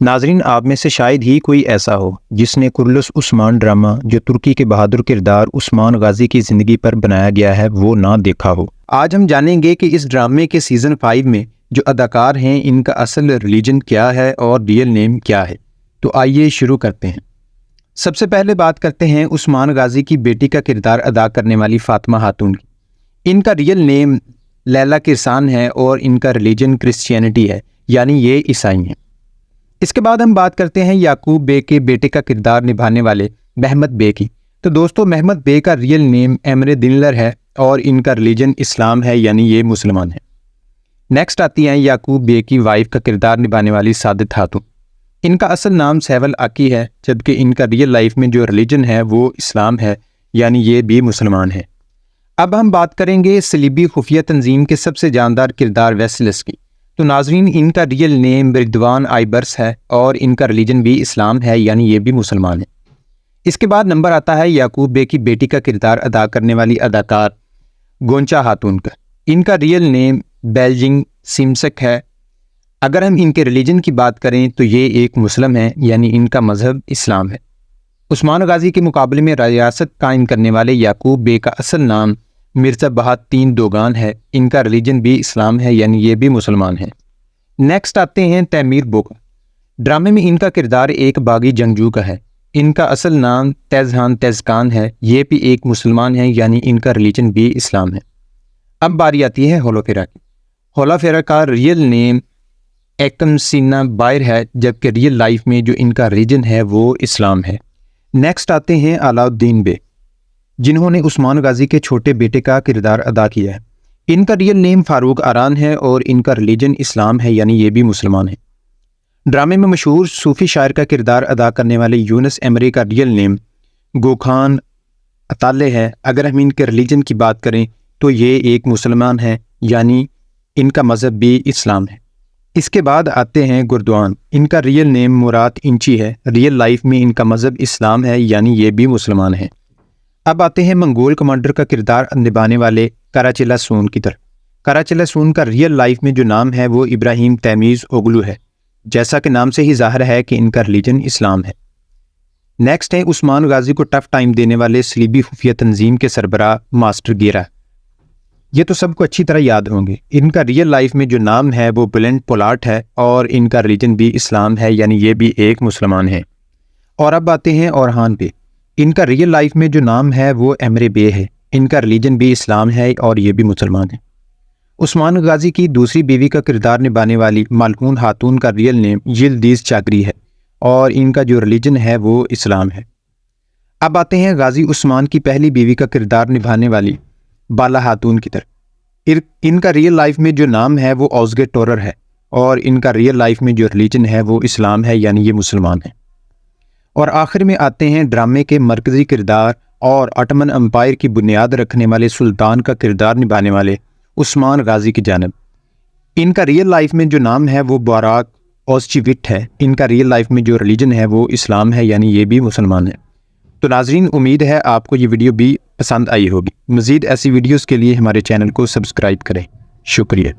ناظرین، آپ میں سے شاید ہی کوئی ایسا ہو جس نے کرولس عثمان ڈرامہ جو ترکی کے بہادر کردار عثمان غازی کی زندگی پر بنایا گیا ہے وہ نہ دیکھا ہو۔ آج ہم جانیں گے کہ اس ڈرامے کے سیزن 5 میں جو اداکار ہیں ان کا اصل ریلیجن کیا ہے اور ریئل نیم کیا ہے۔ تو آئیے شروع کرتے ہیں۔ سب سے پہلے بات کرتے ہیں عثمان غازی کی بیٹی کا کردار ادا کرنے والی فاطمہ خاتون کی۔ ان کا ریئل نیم لیلا کرسان ہے اور ان کا ریلیجن کرسچینٹی ہے، یعنی یہ عیسائی ہیں۔ اس کے بعد ہم بات کرتے ہیں یعقوب بے کے بیٹے کا کردار نبھانے والے محمد بے کی۔ تو دوستو، محمد بے کا ریئل نیم ایمر دینلر ہے اور ان کا ریلیجن اسلام ہے، یعنی یہ مسلمان ہیں۔ نیکسٹ آتی ہیں یعقوب بے کی وائف کا کردار نبھانے والی سعادت خاتون۔ ان کا اصل نام سیول عقی ہے، جبکہ ان کا ریئل لائف میں جو ریلیجن ہے وہ اسلام ہے، یعنی یہ بھی مسلمان ہے۔ اب ہم بات کریں گے صلیبی خفیہ تنظیم کے سب سے جاندار کردار ویسلس کی۔ تو ناظرین، ان کا ریئل نیم رضوان آئبرس ہے اور ان کا ریلیجن بھی اسلام ہے، یعنی یہ بھی مسلمان ہے۔ اس کے بعد نمبر آتا ہے یعقوب بے کی بیٹی کا کردار ادا کرنے والی اداکار گونچا خاتون کا۔ ان کا ریئل نیم بیلجنگ سیمسک ہے۔ اگر ہم ان کے ریلیجن کی بات کریں تو یہ ایک مسلم ہے، یعنی ان کا مذہب اسلام ہے۔ عثمان غازی کے مقابلے میں ریاست قائم کرنے والے یعقوب بے کا اصل نام مرزا بہادر دوگان ہے۔ ان کا ریلیجن بھی اسلام ہے، یعنی یہ بھی مسلمان ہیں۔ نیکسٹ آتے ہیں تیمیر بوکا۔ ڈرامے میں ان کا کردار ایک باغی جنگجو کا ہے۔ ان کا اصل نام تیزہان تیزکان ہے۔ یہ بھی ایک مسلمان ہیں، یعنی ان کا ریلیجن بھی اسلام ہے۔ اب باری آتی ہے ہولوفیرا کی۔ ہولوفیرا کا ریئل نیم ایکم سینا بائر ہے، جبکہ ریئل لائف میں جو ان کا ریلیجن ہے وہ اسلام ہے۔ نیکسٹ آتے ہیں علاؤالدین بے، جنہوں نے عثمان غازی کے چھوٹے بیٹے کا کردار ادا کیا ہے۔ ان کا ریئل نیم فاروق آران ہے اور ان کا ریلیجن اسلام ہے، یعنی یہ بھی مسلمان ہیں۔ ڈرامے میں مشہور صوفی شاعر کا کردار ادا کرنے والے یونس ایمرے کا ریئل نیم گوخان اطالے ہے۔ اگر ہم ان کے ریلیجن کی بات کریں تو یہ ایک مسلمان ہے، یعنی ان کا مذہب بھی اسلام ہے۔ اس کے بعد آتے ہیں گردوان۔ ان کا ریئل نیم مراد انچی ہے۔ ریئل لائف میں ان کا مذہب اسلام ہے، یعنی یہ بھی مسلمان ہیں۔ اب آتے ہیں منگول کمانڈر کا کردار نبھانے والے کراچلا سون کی طرف۔ کراچلا سون کا ریئل لائف میں جو نام ہے وہ ابراہیم تیمیز اوگلو ہے، جیسا کہ نام سے ہی ظاہر ہے کہ ان کا ریلیجن اسلام ہے۔ نیکسٹ ہے عثمان غازی کو ٹف ٹائم دینے والے صلیبی خفیہ تنظیم کے سربراہ ماسٹر گیرا۔ یہ تو سب کو اچھی طرح یاد ہوں گے۔ ان کا ریئل لائف میں جو نام ہے وہ بلینڈ پولاٹ ہے اور ان کا ریلیجن بھی اسلام ہے، یعنی یہ بھی ایک مسلمان ہے۔ اور اب آتے ہیں اورہان بے۔ ان کا ریئل لائف میں جو نام ہے وہ ایمرے بے ہے۔ ان کا ریلیجن بھی اسلام ہے اور یہ بھی مسلمان ہیں۔ عثمان غازی کی دوسری بیوی کا کردار نبھانے والی مالکون خاتون کا ریئل نیم یلدیز چاگری ہے اور ان کا جو ریلیجن ہے وہ اسلام ہے۔ اب آتے ہیں غازی عثمان کی پہلی بیوی کا کردار نبھانے والی بالا خاتون کی طرف۔ ان کا ریئل لائف میں جو نام ہے وہ اوزگے ٹورر ہے اور ان کا ریئل لائف میں جو ریلیجن ہے وہ اسلام ہے، یعنی یہ مسلمان ہیں۔ اور آخر میں آتے ہیں ڈرامے کے مرکزی کردار اور آٹمن امپائر کی بنیاد رکھنے والے سلطان کا کردار نبھانے والے عثمان غازی کی جانب۔ ان کا ریئل لائف میں جو نام ہے وہ باراک اوزچیوٹ ہے۔ ان کا ریئل لائف میں جو ریلیجن ہے وہ اسلام ہے، یعنی یہ بھی مسلمان ہے۔ تو ناظرین، امید ہے آپ کو یہ ویڈیو بھی پسند آئی ہوگی۔ مزید ایسی ویڈیوز کے لیے ہمارے چینل کو سبسکرائب کریں۔ شکریہ۔